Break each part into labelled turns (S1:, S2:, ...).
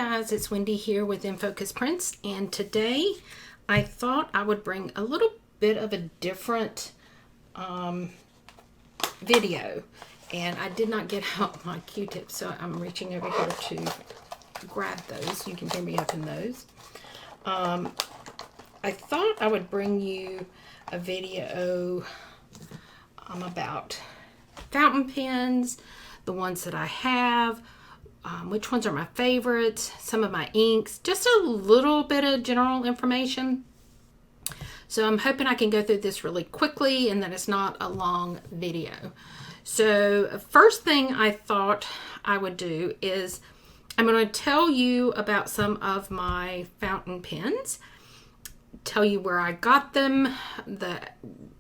S1: guys, it's Wendy here with InFocus Prints, and today I thought I would bring a little bit of a different video, and I did not get out my Q-tips, so I'm reaching over here to grab those. You can hear me open those. I thought I would bring you a video about fountain pens, the ones that I have, which ones are my favorites, some of my inks, just a little bit of general information. So I'm hoping I can go through this really quickly and that it's not a long video. So first thing I thought I would do is I'm going to tell you about some of my fountain pens, tell you where I got them, the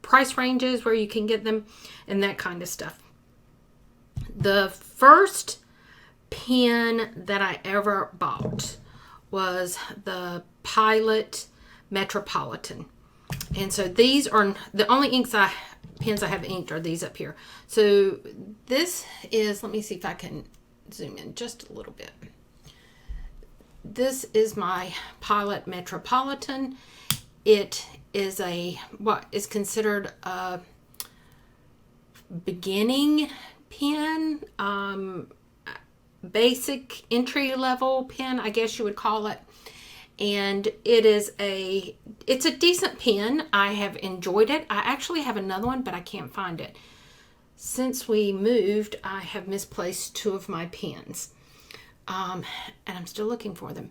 S1: price ranges where you can get them, and that kind of stuff. The first pen that I ever bought was the Pilot Metropolitan. And so these are the only pens I have inked are these up here. So this is, let me see if I can zoom in just a little bit. This is my Pilot Metropolitan. It is what is considered a beginning pen, basic entry level pen, I guess you would call it. And it's a decent pen. I have enjoyed it. I actually have another one, but I can't find it. Since we moved, I have misplaced two of my pens. And I'm still looking for them.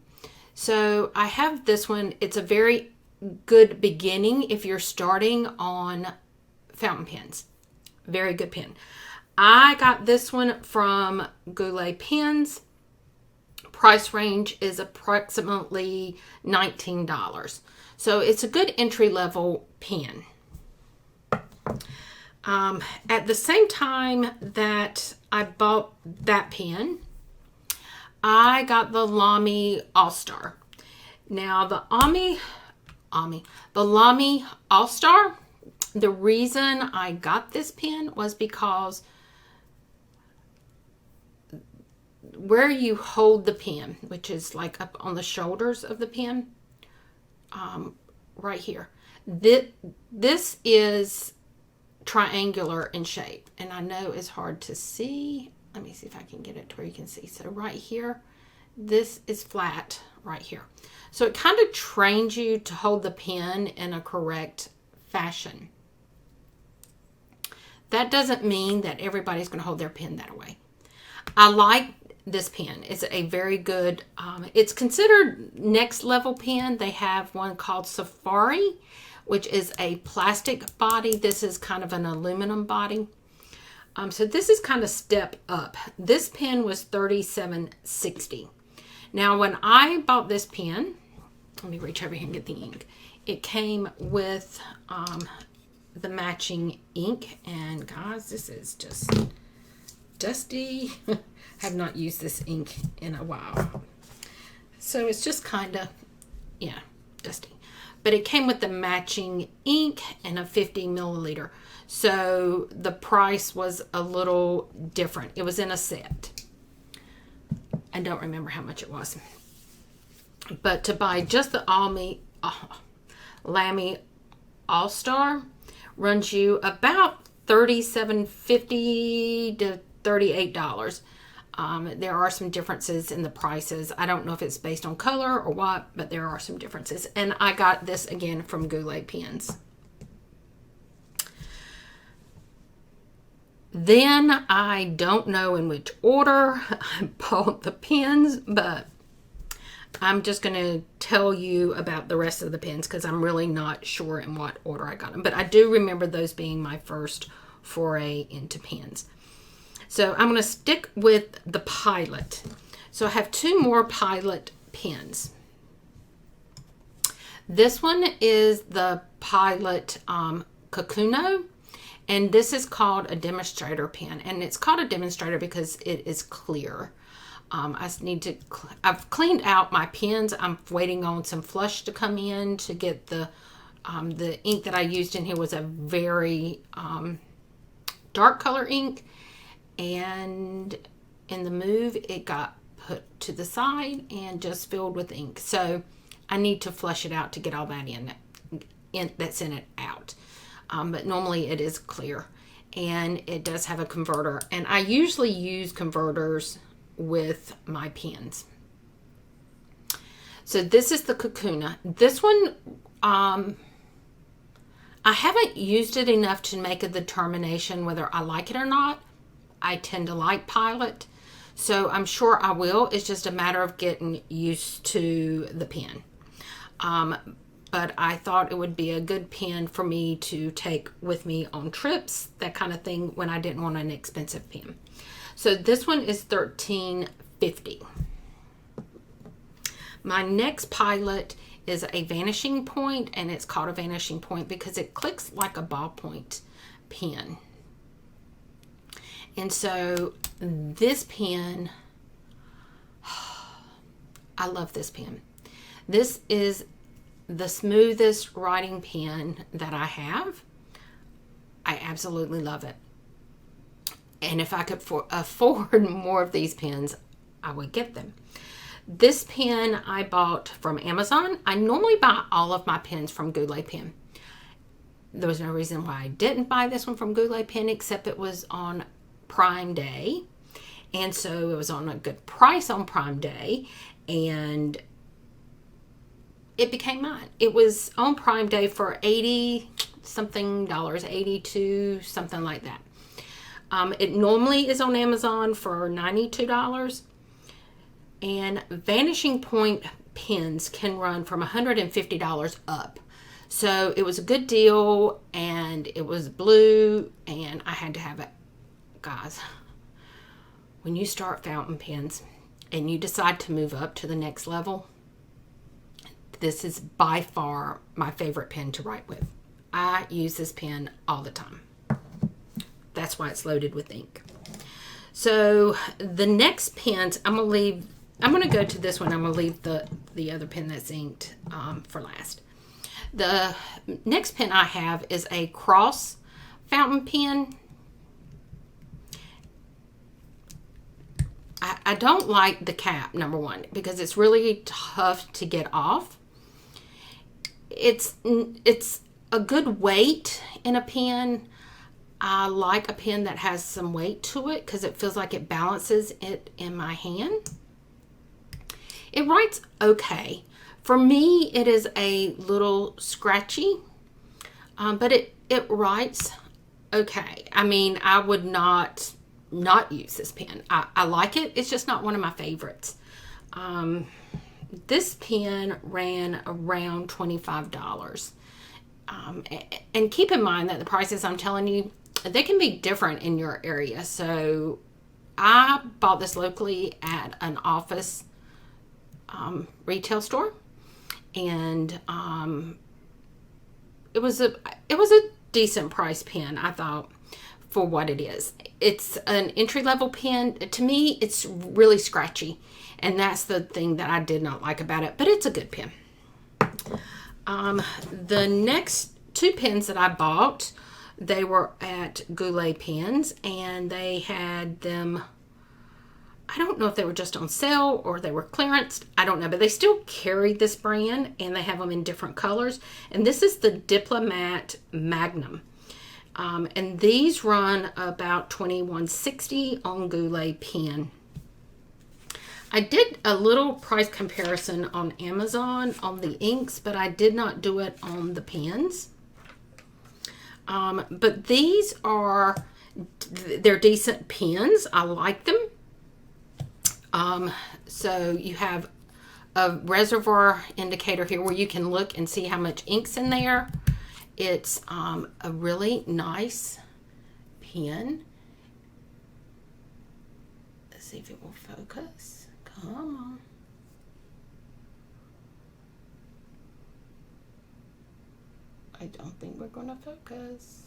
S1: So I have this one. It's a very good beginning if you're starting on fountain pens. Very good pen. I got this one from Goulet Pens. Price range is approximately $19. So it's a good entry-level pen. At the same time that I bought that pen, I got the Lamy All-Star. Now the Lamy All-Star, the reason I got this pen was because where you hold the pen, which is like up on the shoulders of the pen, right here. This is triangular in shape, and I know it's hard to see. Let me see if I can get it to where you can see. So right here, this is flat right here. So it kind of trains you to hold the pen in a correct fashion. That doesn't mean that everybody's going to hold their pen that way. I like this pen. It's a very good, it's considered next level pen. They have one called Safari, which is a plastic body. This is kind of an aluminum body. So this is kind of step up. This pen was $37.60. Now when I bought this pen, let me reach over here and get the ink. It came with the matching ink, and guys, this is just dusty. Have not used this ink in a while, so it's just kind of, yeah, dusty. But it came with the matching ink and a 50 milliliter, so the price was a little different. It was in a set. I don't remember how much it was, but to buy just the Lamy All-Star runs you about $37.50 to $38. There are some differences in the prices. I don't know if it's based on color or what, but there are some differences. And I got this again from Goulet Pens. Then I don't know in which order I bought the pens, but I'm just going to tell you about the rest of the pens because I'm really not sure in what order I got them. But I do remember those being my first foray into pens. So I'm going to stick with the Pilot. So I have two more Pilot pens. This one is the Pilot Kakuno, and this is called a demonstrator pen. And it's called a demonstrator because it is clear. I've cleaned out my pens. I'm waiting on some flush to come in to get the ink that I used in here was a very dark color ink. And in the move, it got put to the side and just filled with ink. So I need to flush it out to get all that that's in it out. But normally it is clear, and it does have a converter. And I usually use converters with my pens. So this is the Kakuna. This one, I haven't used it enough to make a determination whether I like it or not. I tend to like Pilot, so I'm sure I will. It's just a matter of getting used to the pen. But I thought it would be a good pen for me to take with me on trips, that kind of thing, when I didn't want an expensive pen. So this one is $13.50. My next Pilot is a Vanishing Point, and it's called a Vanishing Point because it clicks like a ballpoint pen. And so this pen, I love this pen. This is the smoothest writing pen that I have. I absolutely love it. And if I could afford more of these pens, I would get them. This pen I bought from Amazon. I normally buy all of my pens from Goulet Pen. There was no reason why I didn't buy this one from Goulet Pen, except it was on Prime Day. And so it was on a good price on Prime Day, and it became mine. It was on Prime Day for $80 something, 82, something like that. It normally is on Amazon for $92. And Vanishing Point pens can run from $150 up. So it was a good deal, and it was blue, and I had to have it. Guys, when you start fountain pens and you decide to move up to the next level, this is by far my favorite pen to write with. I use this pen all the time. That's why it's loaded with ink. So the next pens, I'm going to go to this one. I'm going to leave the other pen that's inked for last. The next pen I have is a Cross fountain pen. I don't like the cap, number one, because it's really tough to get off. It's a good weight in a pen. I like a pen that has some weight to it because it feels like it balances it in my hand. It writes okay. For me, it is a little scratchy, but it writes okay. I mean, I would not use this pen. I like it. It's just not one of my favorites. This pen ran around $25. And keep in mind that the prices I'm telling you, they can be different in your area. So I bought this locally at an office retail store, and it was a decent price pen, I thought, for what it is. It's an entry-level pen. To me, it's really scratchy, and that's the thing that I did not like about it, but it's a good pen. The next two pens that I bought, they were at Goulet Pens, and they had them, I don't know if they were just on sale or they were clearance. I don't know, but they still carry this brand, and they have them in different colors. And this is the Diplomat Magnum. And these run about $21.60 on Goulet Pen. I did a little price comparison on Amazon on the inks, but I did not do it on the pens. But these they're decent pens. I like them. So you have a reservoir indicator here where you can look and see how much ink's in there. It's a really nice pen. Let's see if it will focus. Come on. I don't think we're going to focus.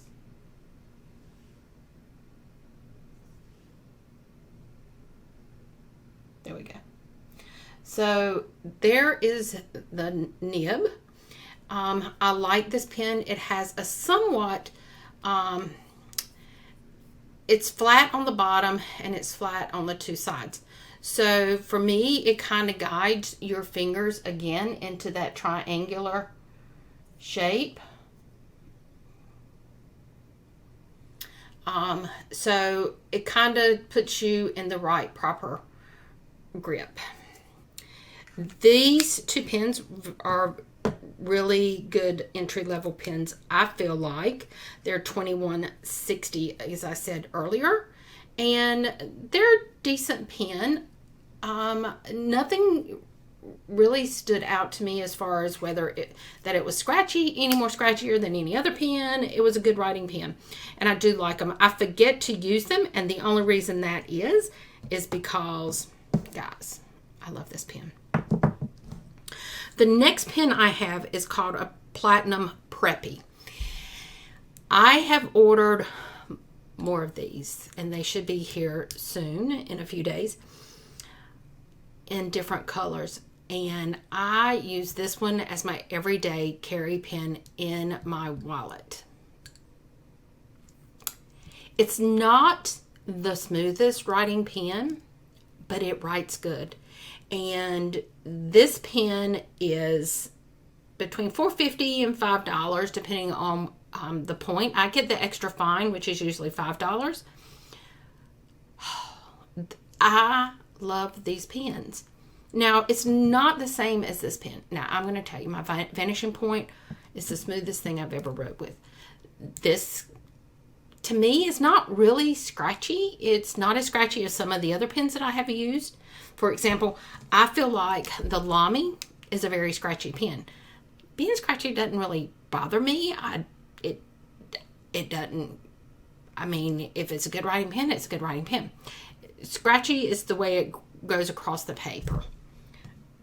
S1: There we go. So there is the nib. I like this pen. It has a somewhat, it's flat on the bottom and it's flat on the two sides. So for me, it kind of guides your fingers again into that triangular shape. So it kind of puts you in the right proper grip. These two pens are really good entry-level pens. I feel like they're $21.60, as I said earlier, and they're a decent pen. Nothing really stood out to me as far as whether that it was scratchy, any more scratchier than any other pen. It was a good writing pen, and I do like them. I forget to use them, and the only reason that is because, guys, I love this pen. The next pen I have is called a Platinum Preppy. I have ordered more of these, and they should be here soon, in a few days, in different colors. And I use this one as my everyday carry pen in my wallet. It's not the smoothest writing pen, but it writes good. And this pen is between $4.50 and $5, depending on the point. I get the extra fine, which is usually $5. I love these pens. Now, it's not the same as this pen. Now, I'm going to tell you, my Vanishing Point is the smoothest thing I've ever wrote with. This, to me, is not really scratchy. It's not as scratchy as some of the other pens that I have used. For example, I feel like the Lamy is a very scratchy pen. Being scratchy doesn't really bother me. It doesn't. I mean, if it's a good writing pen, it's a good writing pen. Scratchy is the way it goes across the paper.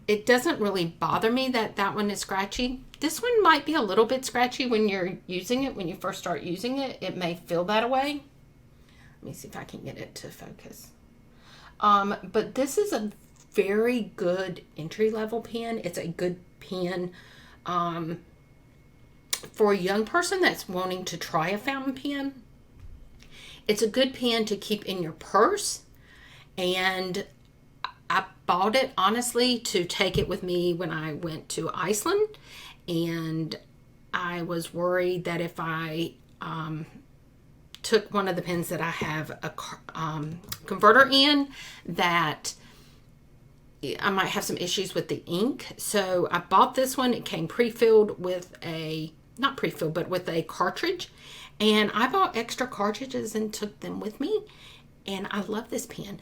S1: It doesn't really bother me that one is scratchy. This one might be a little bit scratchy when you're using it. When you first start using it, it may feel that way. Let me see if I can get it to focus. But this is a very good entry-level pen. It's a good pen for a young person that's wanting to try a fountain pen. It's a good pen to keep in your purse, and I bought it, honestly, to take it with me when I went to Iceland, and I was worried that if I took one of the pens that I have a converter in, that I might have some issues with the ink. So I bought this one. It came pre-filled with not pre-filled, but with a cartridge. And I bought extra cartridges and took them with me. And I love this pen.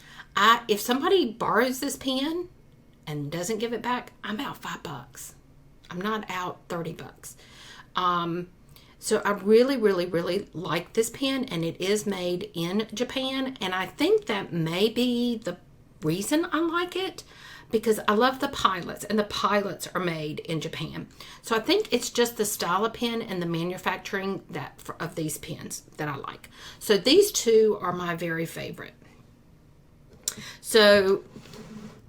S1: If somebody borrows this pen and doesn't give it back, I'm out $5. I'm not out $30. So I really, really, really like this pen, and it is made in Japan. And I think that may be the reason I like it, because I love the pilots, and the pilots are made in Japan. So I think it's just the style of pen and the manufacturing of these pens that I like. So these two are my very favorite. So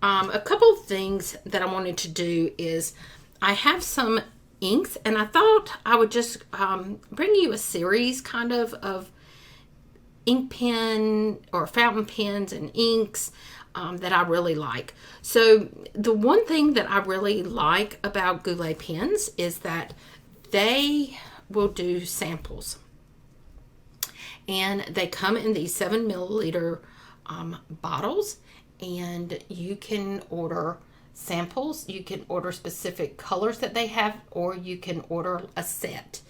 S1: a couple of things that I wanted to do is I have some inks, and I thought I would just bring you a series kind of ink pen or fountain pens and inks that I really like. So the one thing that I really like about Goulet pens is that they will do samples, and they come in these 7 milliliter bottles, and you can order samples. You can order specific colors that they have, or you can order a set.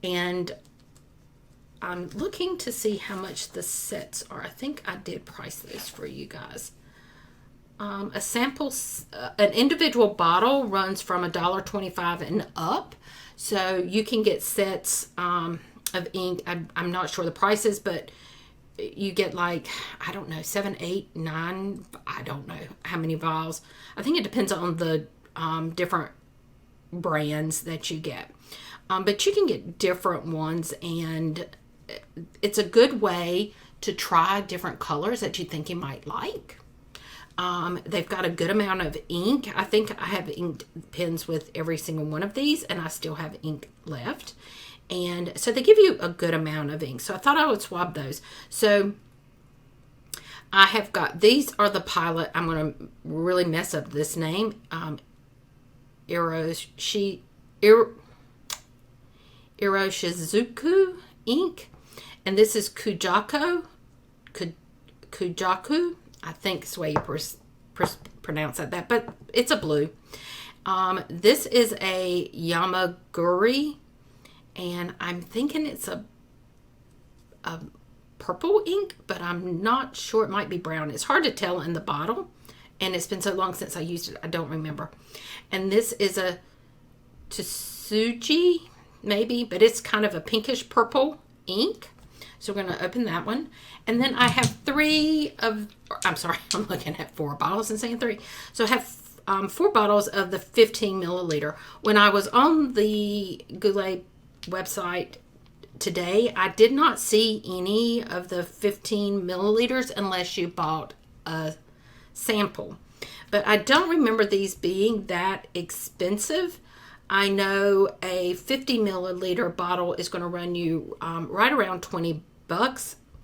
S1: And I'm looking to see how much the sets are. I think I did price those for you guys. A sample, an individual bottle runs from $1.25 and up. So you can get sets of ink. I'm not sure the prices, but you get like, I don't know, 7, 8, 9, I don't know how many vials. I think it depends on the different brands that you get. But you can get different ones, and it's a good way to try different colors that you think you might like. They've got a good amount of ink. I think I have ink pens with every single one of these, and I still have ink left. And so they give you a good amount of ink. So I thought I would swap those. So I have got, these are the Pilot. I'm going to really mess up this name. Iroshizuku ink. And this is Kujaku. Kujaku. I think is the way you pronounce that. But it's a blue. This is a Yamaguri. And I'm thinking it's a purple ink, but I'm not sure. It might be brown. It's hard to tell in the bottle, and it's been so long since I used it, I don't remember. And this is a Tsuji, maybe, but it's kind of a pinkish purple ink. So we're going to open that one. And then I have I'm looking at 4 bottles and saying 3. So I have 4 bottles of the 15 milliliter. When I was on the Goulet website today, I did not see any of the 15 milliliters unless you bought a sample. But I don't remember these being that expensive. I know a 50 milliliter bottle is going to run you right around $20,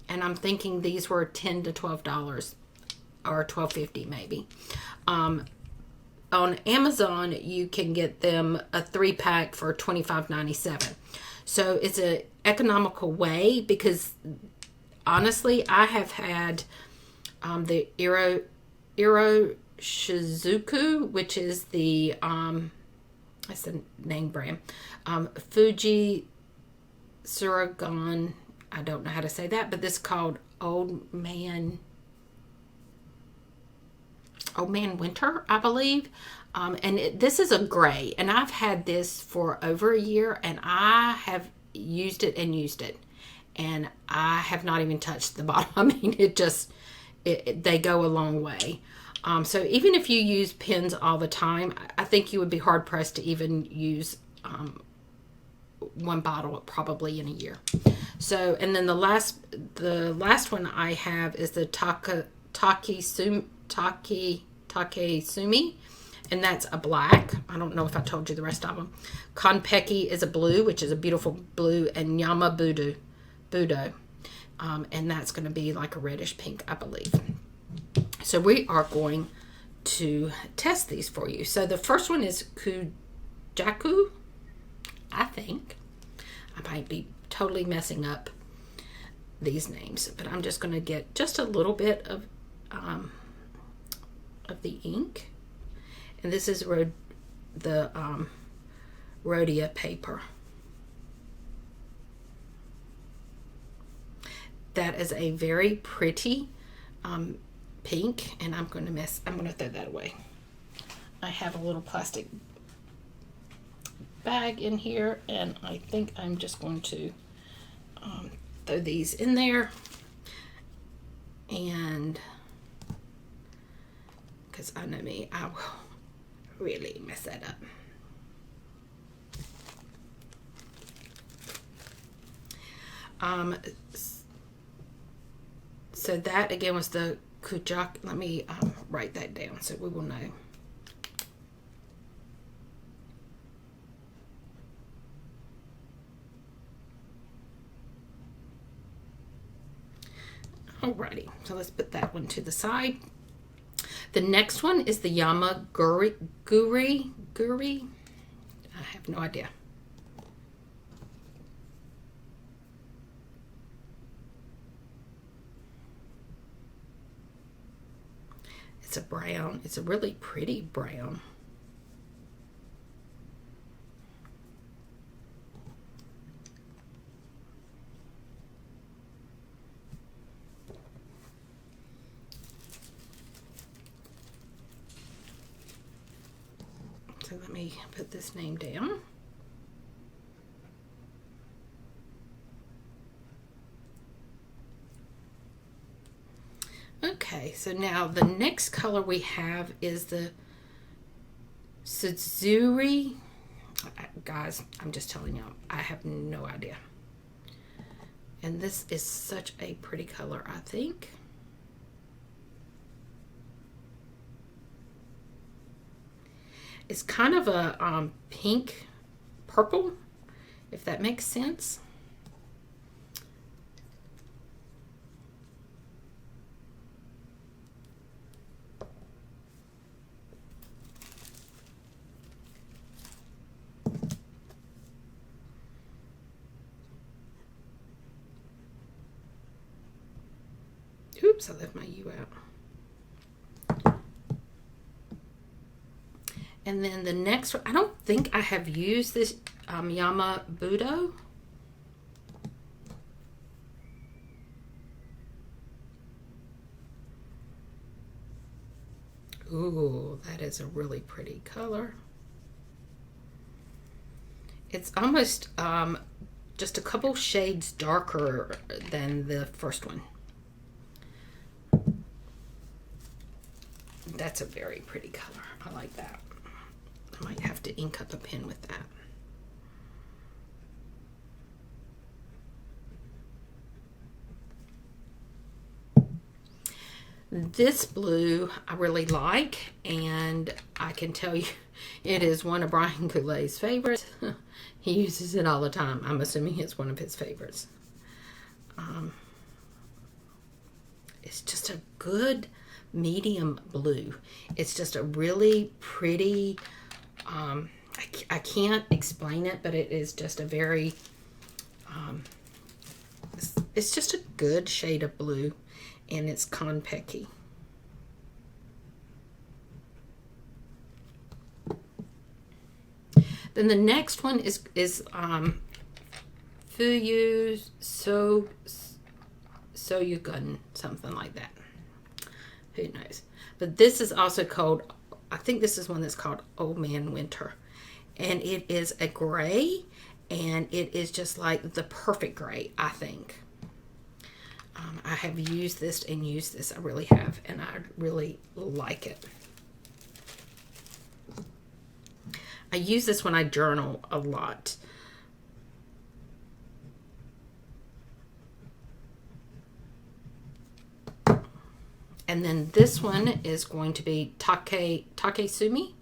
S1: and I'm thinking these were $10 to $12 or $12.50 maybe. On Amazon, you can get them a 3-pack for $25.97. So it's an economical way, because honestly, I have had the Iroshizuku, which is the that's the name brand. Fuji Suragon. I don't know how to say that, but this is called Old Man Winter, I believe. And this is a gray, and I've had this for over a year, and I have used it, and I have not even touched the bottle. I mean, they go a long way. So even if you use pens all the time, I think you would be hard pressed to even use 1 bottle probably in a year. So, and then the last one I have is the Takesumi, and that's a black. I don't know if I told you the rest of them. Konpeki is a blue, which is a beautiful blue, and Yamabudo, and that's going to be like a reddish pink, I believe. So we are going to test these for you. So the first one is Kujaku, I think. I might be totally messing up these names, but I'm just going to get just a little bit of the ink. And this is the Rhodia paper. That is a very pretty pink, and I'm going to throw that away. I have a little plastic bag in here, and I think I'm just going to throw these in there, and because I know me, I will really mess that up. So that again was the Kujak. Let me write that down so we will know. Alrighty, so let's put that one to the side. The next one is the Yamaguri. I have no idea. It's a brown. It's a really pretty brown. So let me put this name down. Okay, so now the next color we have is the Suzuri. Guys, I'm just telling y'all, I have no idea. And this is such a pretty color, I think. It's kind of a pink purple, if that makes sense. Oops, I left my U out. And then the next one, I don't think I have used this Yama Budo. Ooh, that is a really pretty color. It's almost just a couple shades darker than the first one. That's a very pretty color. I like that. I might have to ink up a pen with that. This blue I really like, and I can tell you it is one of Brian Goulet's favorites. He uses it all the time. I'm assuming it's one of his favorites. It's just a good medium blue. It's just a really pretty, I can't explain it, but it is just a very, it's just a good shade of blue. And it's Konpeki. Then the next one is Fuyu Soyugun, something like that. Who knows? But this is also called, I think this is one that's called Old Man Winter. And it is a gray, and it is just like the perfect gray, I think. I have used this and used this. I really have, and I really like it. I use this when I journal a lot. And then this one is going to be Takesumi,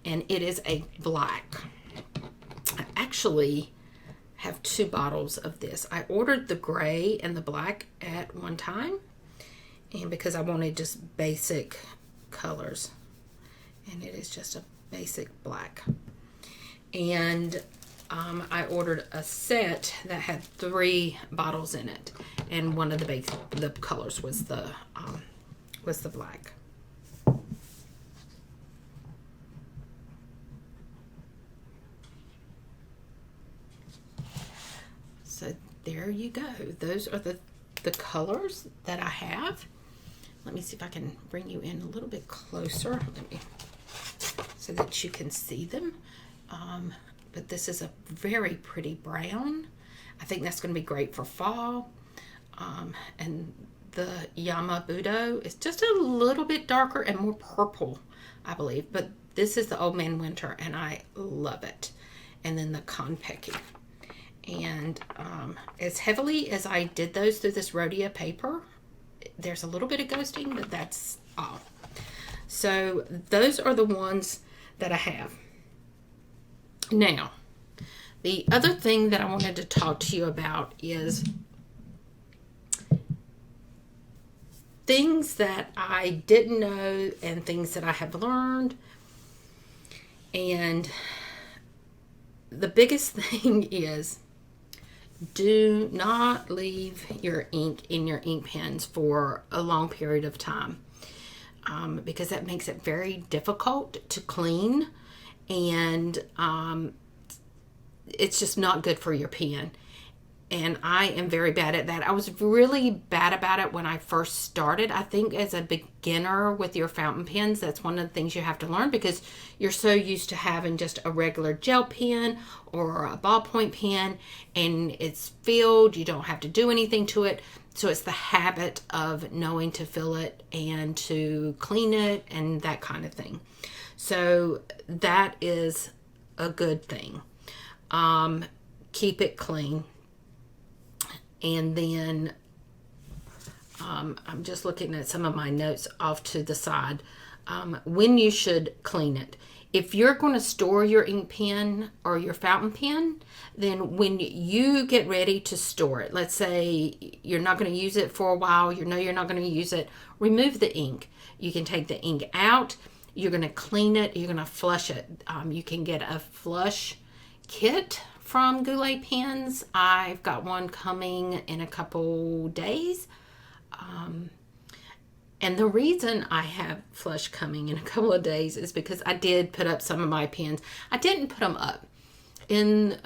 S1: and it is a black. I actually have 2 bottles of this. I ordered the gray and the black at one time, and because I wanted just basic colors, and it is just a basic black. And I ordered a set that had 3 bottles in it, and one of the colors was the black. So there you go. Those are the colors that I have. Let me see if I can bring you in a little bit closer. So that you can see them. But this is a very pretty brown. I think that's going to be great for fall. And the Yama Budo is just a little bit darker and more purple, I believe. But this is the Old Man Winter, and I love it. And then the Konpeki. And as heavily as I did those through this Rhodia paper, there's a little bit of ghosting, but that's all. So those are the ones that I have. Now, the other thing that I wanted to talk to you about is things that I didn't know and things that I have learned. And the biggest thing is, do not leave your ink in your ink pens for a long period of time, because that makes it very difficult to clean, and it's just not good for your pen. And I am very bad at that. I was really bad about it when I first started. I think as a beginner with your fountain pens, that's one of the things you have to learn, because you're so used to having just a regular gel pen or a ballpoint pen, and it's filled. You don't have to do anything to it. So it's the habit of knowing to fill it and to clean it and that kind of thing. So that is a good thing. Keep it clean. And then I'm just looking at some of my notes off to the side. When you should clean it. If you're going to store your ink pen or your fountain pen, then when you get ready to store it, let's say you're not going to use it for a while, you know you're not going to use it, remove the ink. You can take the ink out. You're going to clean it. You're going to flush it. You can get a flush kit from Goulet Pens. I've got one coming in a couple days. And the reason I have flush coming in a couple of days is because I did put up some of my pens. I didn't put them up. In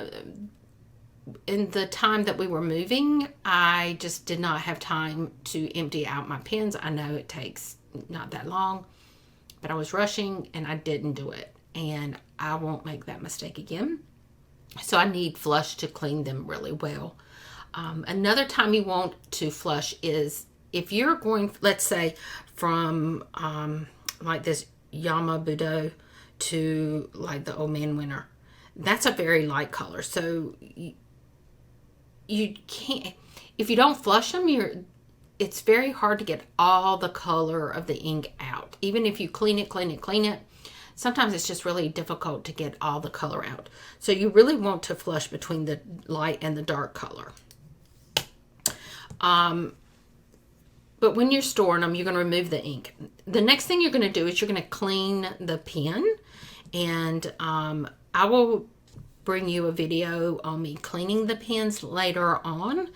S1: the time that we were moving, I just did not have time to empty out my pens. I know it takes not that long, but I was rushing and I didn't do it. And I won't make that mistake again. So I need flush to clean them really well. Another time you want to flush is if you're going, let's say, from like this Yama Budo to like the Old Man Winter. That's a very light color. So you can't, if you don't flush them, it's very hard to get all the color of the ink out. Even if you clean it, sometimes it's just really difficult to get all the color out. So you really want to flush between the light and the dark color. But when you're storing them, you're going to remove the ink. The next thing you're going to do is you're going to clean the pen. And I will bring you a video on me cleaning the pens later on.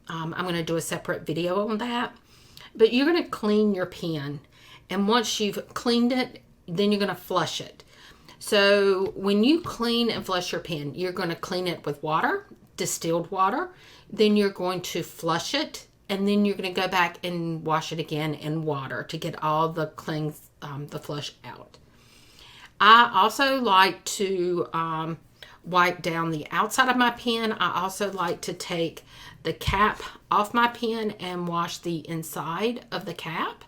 S1: I'm going to do a separate video on that. But you're going to clean your pen. And once you've cleaned it, then you're going to flush it. So when you clean and flush your pen, you're going to clean it with water, distilled water. Then you're going to flush it. And then you're going to go back and wash it again in water to get all the the flush out. I also like to wipe down the outside of my pen. I also like to take the cap off my pen and wash the inside of the cap.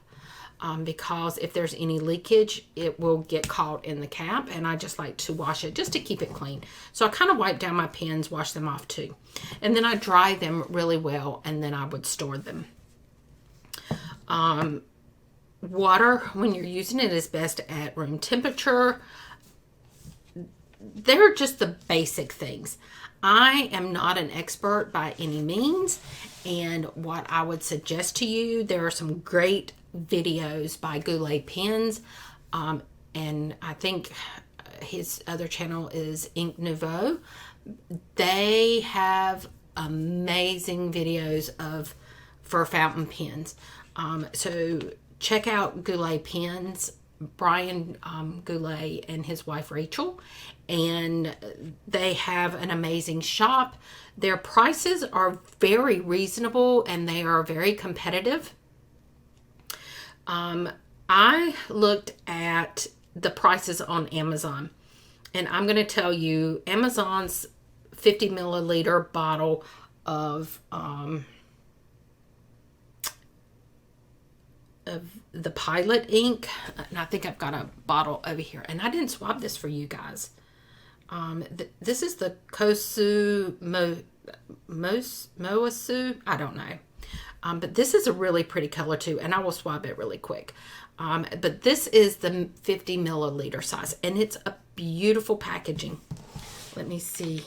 S1: Because if there's any leakage, it will get caught in the cap, and I just like to wash it just to keep it clean. So I kind of wipe down my pens, wash them off too. And then I dry them really well, and then I would store them. Water, when you're using it, is best at room temperature. They're just the basic things. I am not an expert by any means, and what I would suggest to you, there are some great videos by Goulet Pens, and I think his other channel is Ink Nouveau. They have amazing videos for fountain pens. So check out Goulet Pens, Brian Goulet and his wife Rachel, and they have an amazing shop. Their prices are very reasonable and they are very competitive. I looked at the prices on Amazon, and I'm going to tell you Amazon's 50 milliliter bottle of the Pilot ink, and I think I've got a bottle over here, and I didn't swab this for you guys. This is the Kosu Moasu, I don't know. But this is a really pretty color too, and I will swab it really quick. But this is the 50 milliliter size, and it's a beautiful packaging. Let me see.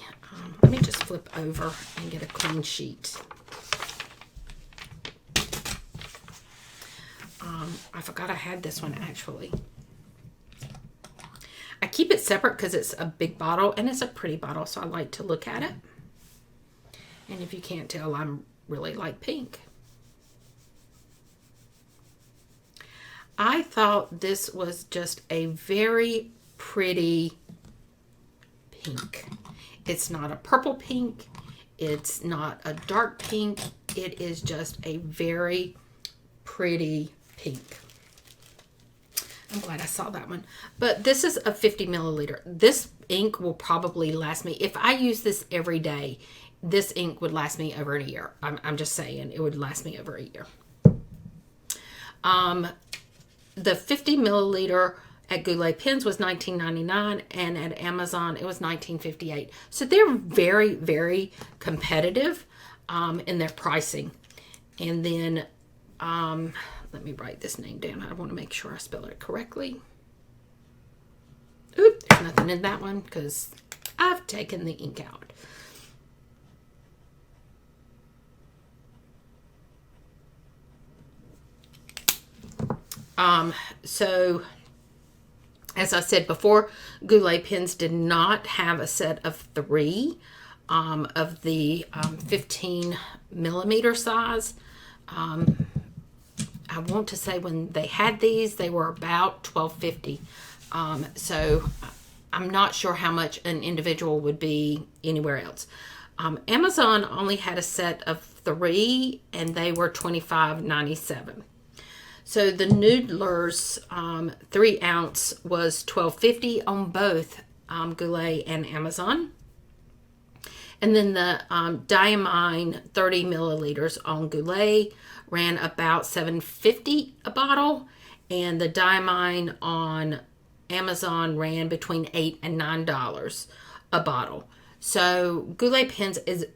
S1: Let me just flip over and get a clean sheet. I forgot I had this one actually. I keep it separate because it's a big bottle, and it's a pretty bottle, so I like to look at it. And if you can't tell, I'm really like pink. I thought this was just a very pretty pink. It's not a purple pink. It's not a dark pink. It is just a very pretty pink. I'm glad I saw that one. But this is a 50 milliliter. This ink will probably last me, if I use this every day, this ink would last me over a year. I'm just saying, it would last me over a year. The 50 milliliter at Goulet Pens was $19.99, and at Amazon it was $19.58. So they're very, very competitive in their pricing. And then let me write this name down. I want to make sure I spell it correctly. Oop, there's nothing in that one because I've taken the ink out. So as I said before, Goulet Pens did not have a set of 3 of the 15 millimeter size. I want to say when they had these, they were about $12.50. So I'm not sure how much an individual would be anywhere else. Amazon only had a set of 3, and they were $25.97. So the Noodlers 3 ounce was $12.50 on both Goulet and Amazon. And then the Diamine 30 milliliters on Goulet ran about $7.50 a bottle, and the Diamine on Amazon ran between $8 and $9 a bottle. So Goulet pens is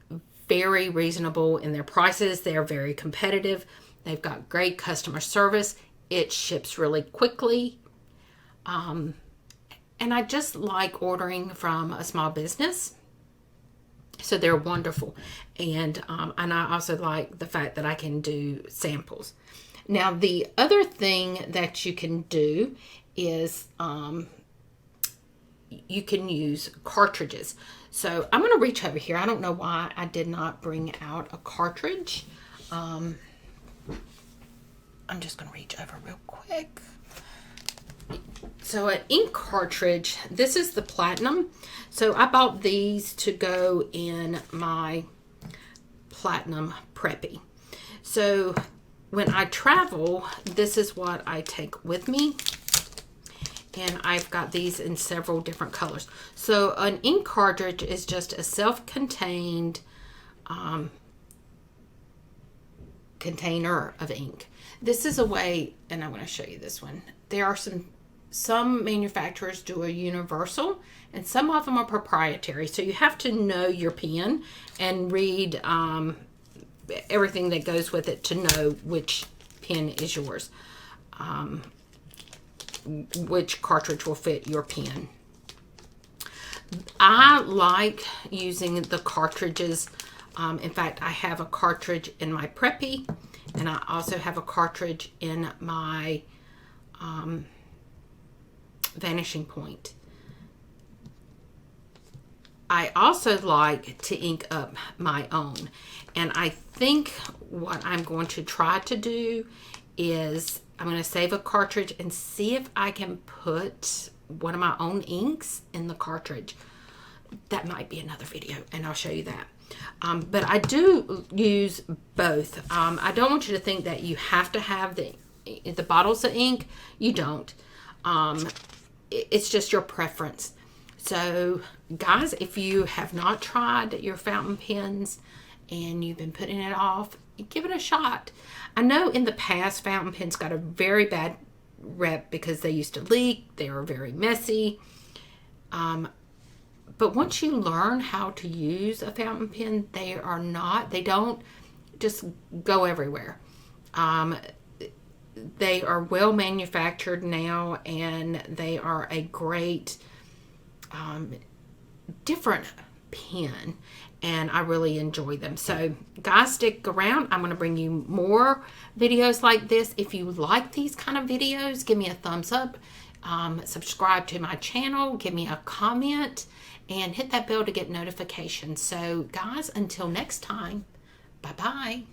S1: very reasonable in their prices. They are very competitive. They've got great customer service. It ships really quickly. And I just like ordering from a small business. So they're wonderful. And I also like the fact that I can do samples. Now, the other thing that you can do is you can use cartridges. So I'm going to reach over here. I don't know why I did not bring out a cartridge. I'm just going to reach over real quick. So an ink cartridge, this is the Platinum. So I bought these to go in my Platinum Preppy. So when I travel, this is what I take with me. And I've got these in several different colors. So an ink cartridge is just a self-contained container of ink. This is a way, and I'm going to show you this one. There are some manufacturers do a universal, and some of them are proprietary. So you have to know your pen and read everything that goes with it to know which pen is yours, which cartridge will fit your pen. I like using the cartridges. In fact, I have a cartridge in my Preppy, and I also have a cartridge in my Vanishing Point. I also like to ink up my own, and I think what I'm going to try to do is I'm going to save a cartridge and see if I can put one of my own inks in the cartridge. That might be another video, and I'll show you that. But I do use both. I don't want you to think that you have to have the bottles of ink. You don't. It's just your preference. So guys, if you have not tried your fountain pens and you've been putting it off, give it a shot. I know in the past fountain pens got a very bad rep because they used to leak. They were very messy. But once you learn how to use a fountain pen, they don't just go everywhere. They are well manufactured now, and they are a great different pen, and I really enjoy them. So guys, stick around. I'm going to bring you more videos like this. If you like these kind of videos, give me a thumbs up, subscribe to my channel, give me a comment, and hit that bell to get notifications. So guys, until next time, bye bye.